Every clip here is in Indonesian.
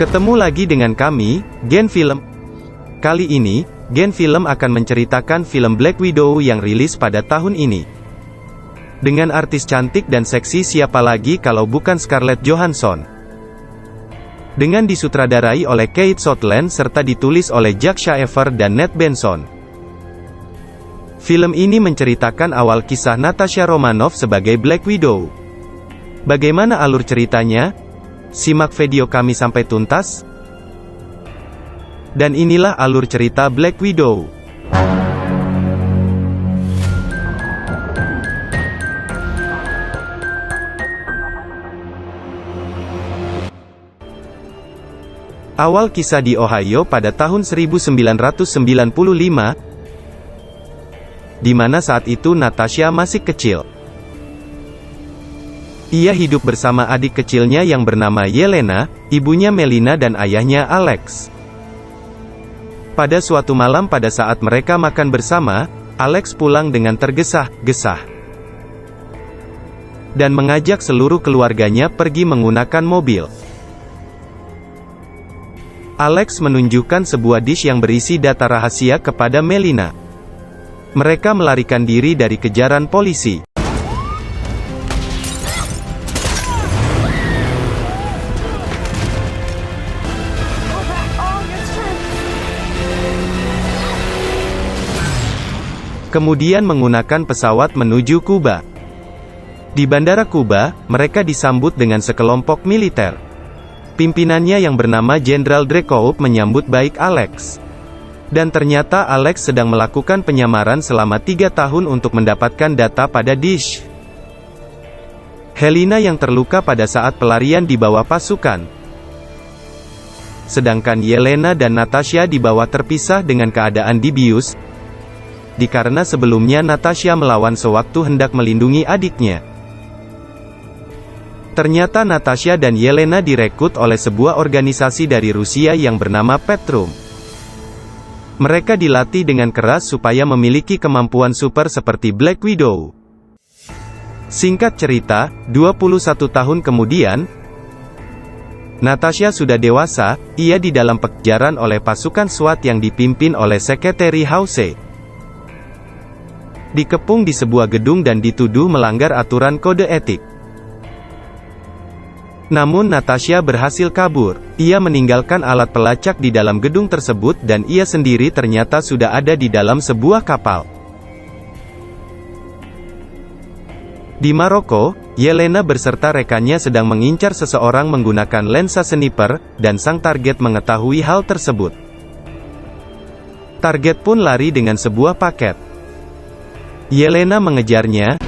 Ketemu lagi dengan kami, Gen Film. Kali ini, Gen Film akan menceritakan film Black Widow yang rilis pada tahun ini. Dengan artis cantik dan seksi, siapa lagi kalau bukan Scarlett Johansson. Dengan disutradarai oleh Kate Shortland serta ditulis oleh Jack Shaffer dan Nate Benson. Film ini menceritakan awal kisah Natasha Romanoff sebagai Black Widow. Bagaimana alur ceritanya? Simak video kami sampai tuntas. Dan inilah alur cerita Black Widow. Awal kisah di Ohio pada tahun 1995, di mana saat itu Natasha masih kecil. Ia hidup bersama adik kecilnya yang bernama Yelena, ibunya Melina dan ayahnya Alex. Pada suatu malam pada saat mereka makan bersama, Alex pulang dengan tergesa-gesa dan mengajak seluruh keluarganya pergi menggunakan mobil. Alex menunjukkan sebuah disk yang berisi data rahasia kepada Melina. Mereka melarikan diri dari kejaran polisi. Kemudian menggunakan pesawat menuju Kuba. Di Bandara Kuba, mereka disambut dengan sekelompok militer. Pimpinannya yang bernama Jenderal Dreykov menyambut baik Alex. Dan ternyata Alex sedang melakukan penyamaran selama 3 tahun untuk mendapatkan data pada disk. Helena yang terluka pada saat pelarian dibawa pasukan. Sedangkan Yelena dan Natasha dibawa terpisah dengan keadaan dibius, dikarenakan sebelumnya Natasha melawan sewaktu hendak melindungi adiknya. Ternyata Natasha dan Yelena direkrut oleh sebuah organisasi dari Rusia yang bernama Petrum. Mereka dilatih dengan keras supaya memiliki kemampuan super seperti Black Widow. Singkat cerita, 21 tahun kemudian, Natasha sudah dewasa, ia di dalam pengejaran oleh pasukan SWAT yang dipimpin oleh Sekretari House. Dikepung di sebuah gedung dan dituduh melanggar aturan kode etik. Namun Natasha berhasil kabur. Ia meninggalkan alat pelacak di dalam gedung tersebut dan ia sendiri ternyata sudah ada di dalam sebuah kapal. Di Maroko, Yelena beserta rekannya sedang mengincar seseorang menggunakan lensa sniper, dan sang target mengetahui hal tersebut. Target pun lari dengan sebuah paket. Yelena mengejarnya,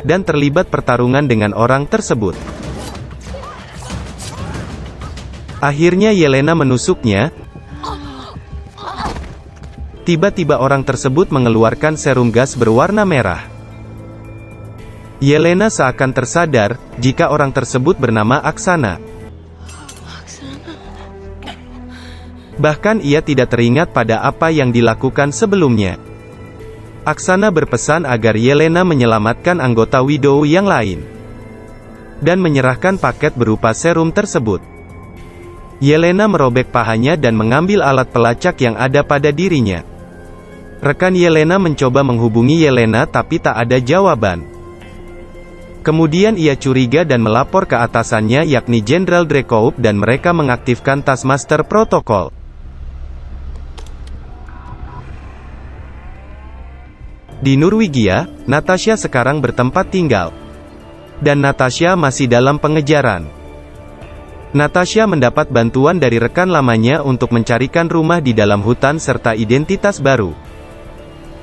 dan terlibat pertarungan dengan orang tersebut. Akhirnya Yelena menusuknya. Tiba-tiba orang tersebut mengeluarkan serum gas berwarna merah. Yelena seakan tersadar, jika orang tersebut bernama Aksana. Bahkan ia tidak teringat pada apa yang dilakukan sebelumnya. Aksana berpesan agar Yelena menyelamatkan anggota Widow yang lain, dan menyerahkan paket berupa serum tersebut. Yelena merobek pahanya dan mengambil alat pelacak yang ada pada dirinya. Rekan Yelena mencoba menghubungi Yelena tapi tak ada jawaban. Kemudian ia curiga dan melapor ke atasannya yakni Jenderal Dreykov dan mereka mengaktifkan Taskmaster Protokol. Di Norwegia, Natasha sekarang bertempat tinggal. Dan Natasha masih dalam pengejaran. Natasha mendapat bantuan dari rekan lamanya untuk mencarikan rumah di dalam hutan serta identitas baru.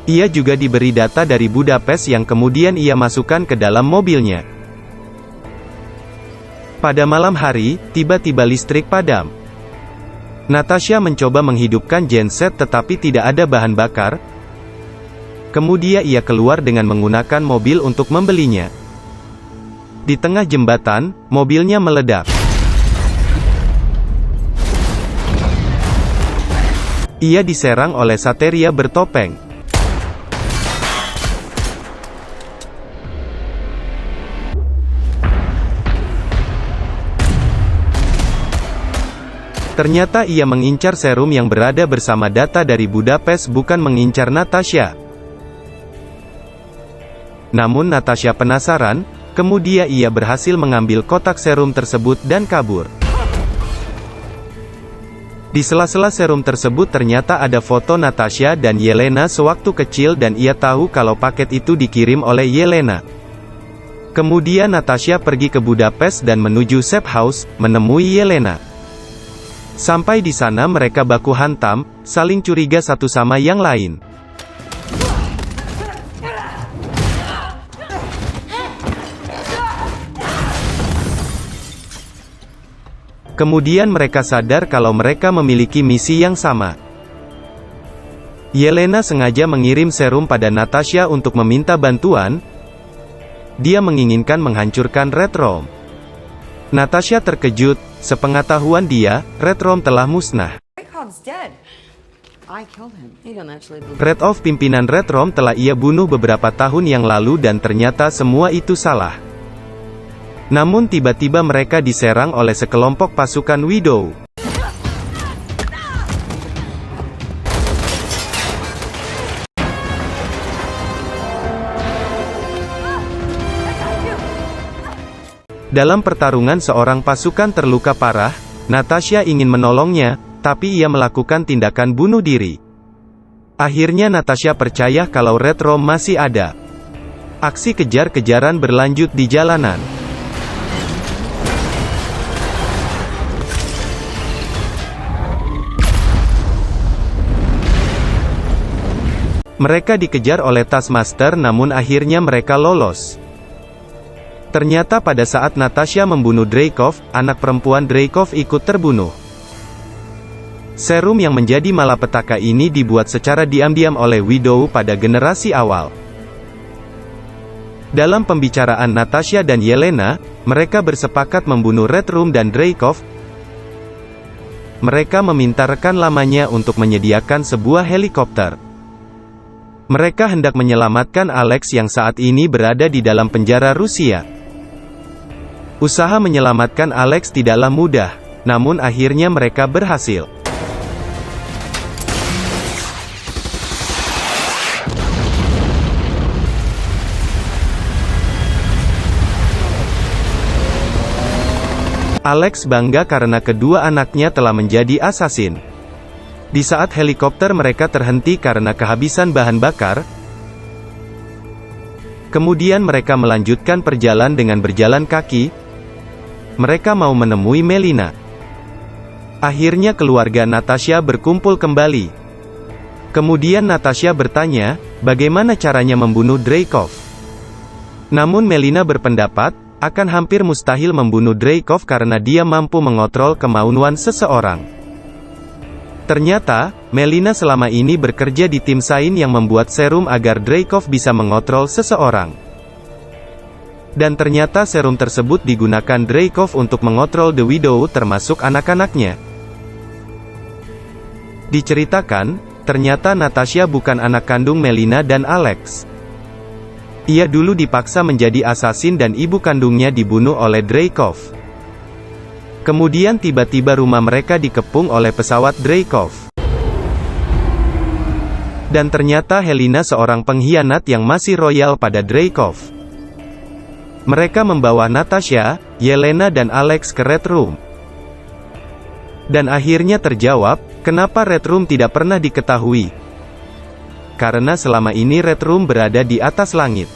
Ia juga diberi data dari Budapest yang kemudian ia masukkan ke dalam mobilnya. Pada malam hari, tiba-tiba listrik padam. Natasha mencoba menghidupkan genset tetapi tidak ada bahan bakar. Kemudian ia keluar dengan menggunakan mobil untuk membelinya. Di tengah jembatan, mobilnya meledak. Ia diserang oleh Sateria bertopeng. Ternyata ia mengincar serum yang berada bersama Data dari Budapest, bukan mengincar Natasha. Namun Natasha penasaran, kemudian ia berhasil mengambil kotak serum tersebut dan kabur. Di sela-sela serum tersebut ternyata ada foto Natasha dan Yelena sewaktu kecil dan ia tahu kalau paket itu dikirim oleh Yelena. Kemudian Natasha pergi ke Budapest dan menuju safe house, menemui Yelena. Sampai di sana mereka baku hantam, saling curiga satu sama yang lain. Kemudian mereka sadar kalau mereka memiliki misi yang sama. Yelena sengaja mengirim serum pada Natasha untuk meminta bantuan. Dia menginginkan menghancurkan Red Room. Natasha terkejut, sepengetahuan dia, Red Room telah musnah. Red Off, pimpinan Red Room, telah ia bunuh beberapa tahun yang lalu dan ternyata semua itu salah. Namun tiba-tiba mereka diserang oleh sekelompok pasukan Widow. Dalam pertarungan seorang pasukan terluka parah, Natasha ingin menolongnya, tapi ia melakukan tindakan bunuh diri. Akhirnya Natasha percaya kalau Red Room masih ada. Aksi kejar-kejaran berlanjut di jalanan. Mereka dikejar oleh Taskmaster namun akhirnya mereka lolos. Ternyata pada saat Natasha membunuh Dreykov, anak perempuan Dreykov ikut terbunuh. Serum yang menjadi malapetaka ini dibuat secara diam-diam oleh Widow pada generasi awal. Dalam pembicaraan Natasha dan Yelena, mereka bersepakat membunuh Red Room dan Dreykov. Mereka meminta rekan lamanya untuk menyediakan sebuah helikopter. Mereka hendak menyelamatkan Alex yang saat ini berada di dalam penjara Rusia. Usaha menyelamatkan Alex tidaklah mudah, namun akhirnya mereka berhasil. Alex bangga karena kedua anaknya telah menjadi asasin. Di saat helikopter mereka terhenti karena kehabisan bahan bakar, kemudian mereka melanjutkan perjalanan dengan berjalan kaki. Mereka mau menemui Melina. Akhirnya keluarga Natasha berkumpul kembali. Kemudian Natasha bertanya, bagaimana caranya membunuh Dreykov. Namun Melina berpendapat, akan hampir mustahil membunuh Dreykov karena dia mampu mengontrol kemauan seseorang. Ternyata, Melina selama ini bekerja di tim Sain yang membuat serum agar Dreykov bisa mengontrol seseorang. Dan ternyata serum tersebut digunakan Dreykov untuk mengontrol The Widow termasuk anak-anaknya. Diceritakan, ternyata Natasha bukan anak kandung Melina dan Alex. Ia dulu dipaksa menjadi asasin dan ibu kandungnya dibunuh oleh Dreykov. Kemudian tiba-tiba rumah mereka dikepung oleh pesawat Dreykov. Dan ternyata Helena seorang pengkhianat yang masih royal pada Dreykov. Mereka membawa Natasha, Yelena dan Alex ke Red Room. Dan akhirnya terjawab, kenapa Red Room tidak pernah diketahui. Karena selama ini Red Room berada di atas langit.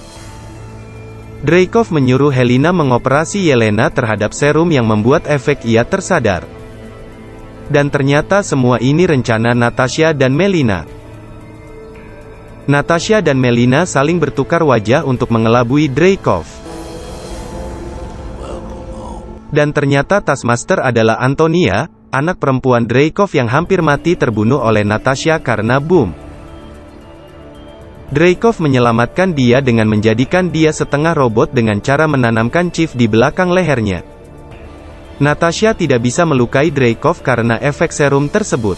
Dreykov menyuruh Helena mengoperasi Yelena terhadap serum yang membuat efek ia tersadar. Dan ternyata semua ini rencana Natasha dan Melina. Natasha dan Melina saling bertukar wajah untuk mengelabui Dreykov. Dan ternyata Taskmaster adalah Antonia, anak perempuan Dreykov yang hampir mati terbunuh oleh Natasha karena bom. Dreykov menyelamatkan dia dengan menjadikan dia setengah robot dengan cara menanamkan chip di belakang lehernya. Natasha tidak bisa melukai Dreykov karena efek serum tersebut.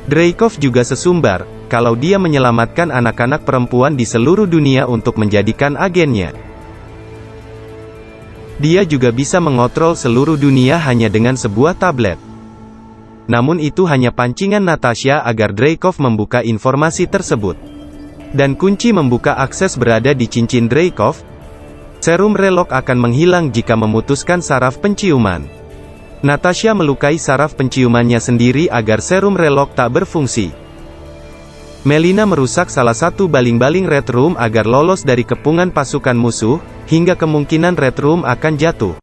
Dreykov juga sesumbar, kalau dia menyelamatkan anak-anak perempuan di seluruh dunia untuk menjadikan agennya. Dia juga bisa mengontrol seluruh dunia hanya dengan sebuah tablet. Namun itu hanya pancingan Natasha agar Dreykov membuka informasi tersebut. Dan kunci membuka akses berada di cincin Dreykov. Serum relok akan menghilang jika memutuskan saraf penciuman. Natasha melukai saraf penciumannya sendiri agar serum relok tak berfungsi. Melina merusak salah satu baling-baling Red Room agar lolos dari kepungan pasukan musuh, hingga kemungkinan Red Room akan jatuh.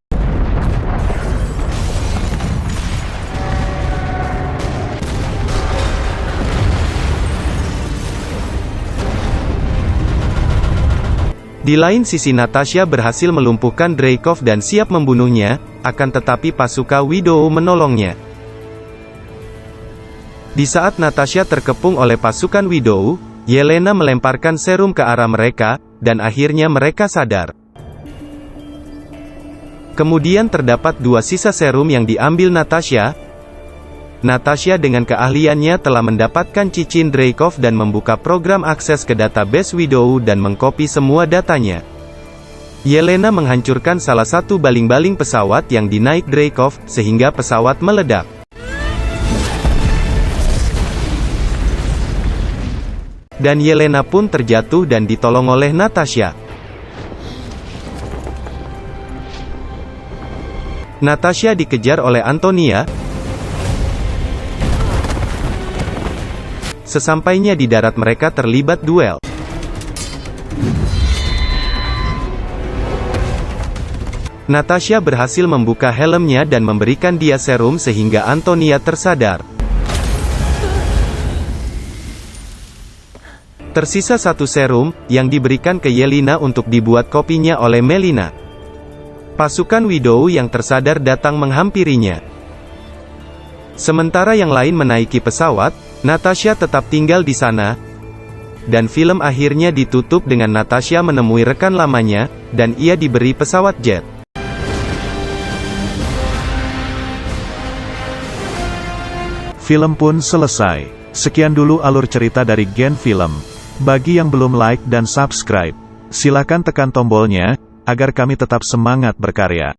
Di lain sisi Natasha berhasil melumpuhkan Dreykov dan siap membunuhnya, akan tetapi pasukan Widow menolongnya. Di saat Natasha terkepung oleh pasukan Widow, Yelena melemparkan serum ke arah mereka, dan akhirnya mereka sadar. Kemudian terdapat 2 sisa serum yang diambil Natasha. Natasha dengan keahliannya telah mendapatkan cincin Dreykov dan membuka program akses ke database Widow dan mengkopi semua datanya. Yelena menghancurkan salah satu baling-baling pesawat yang dinaik Dreykov, sehingga pesawat meledak. Dan Yelena pun terjatuh dan ditolong oleh Natasha. Natasha dikejar oleh Antonia. Sesampainya di darat mereka terlibat duel. Natasha berhasil membuka helmnya dan memberikan dia serum sehingga Antonia tersadar. Tersisa 1 serum, yang diberikan ke Yelena untuk dibuat kopinya oleh Melina. Pasukan Widow yang tersadar datang menghampirinya. Sementara yang lain menaiki pesawat, Natasha tetap tinggal di sana. Dan film akhirnya ditutup dengan Natasha menemui rekan lamanya, dan ia diberi pesawat jet. Film pun selesai. Sekian dulu alur cerita dari Gen Film. Bagi yang belum like dan subscribe, silakan tekan tombolnya, agar kami tetap semangat berkarya.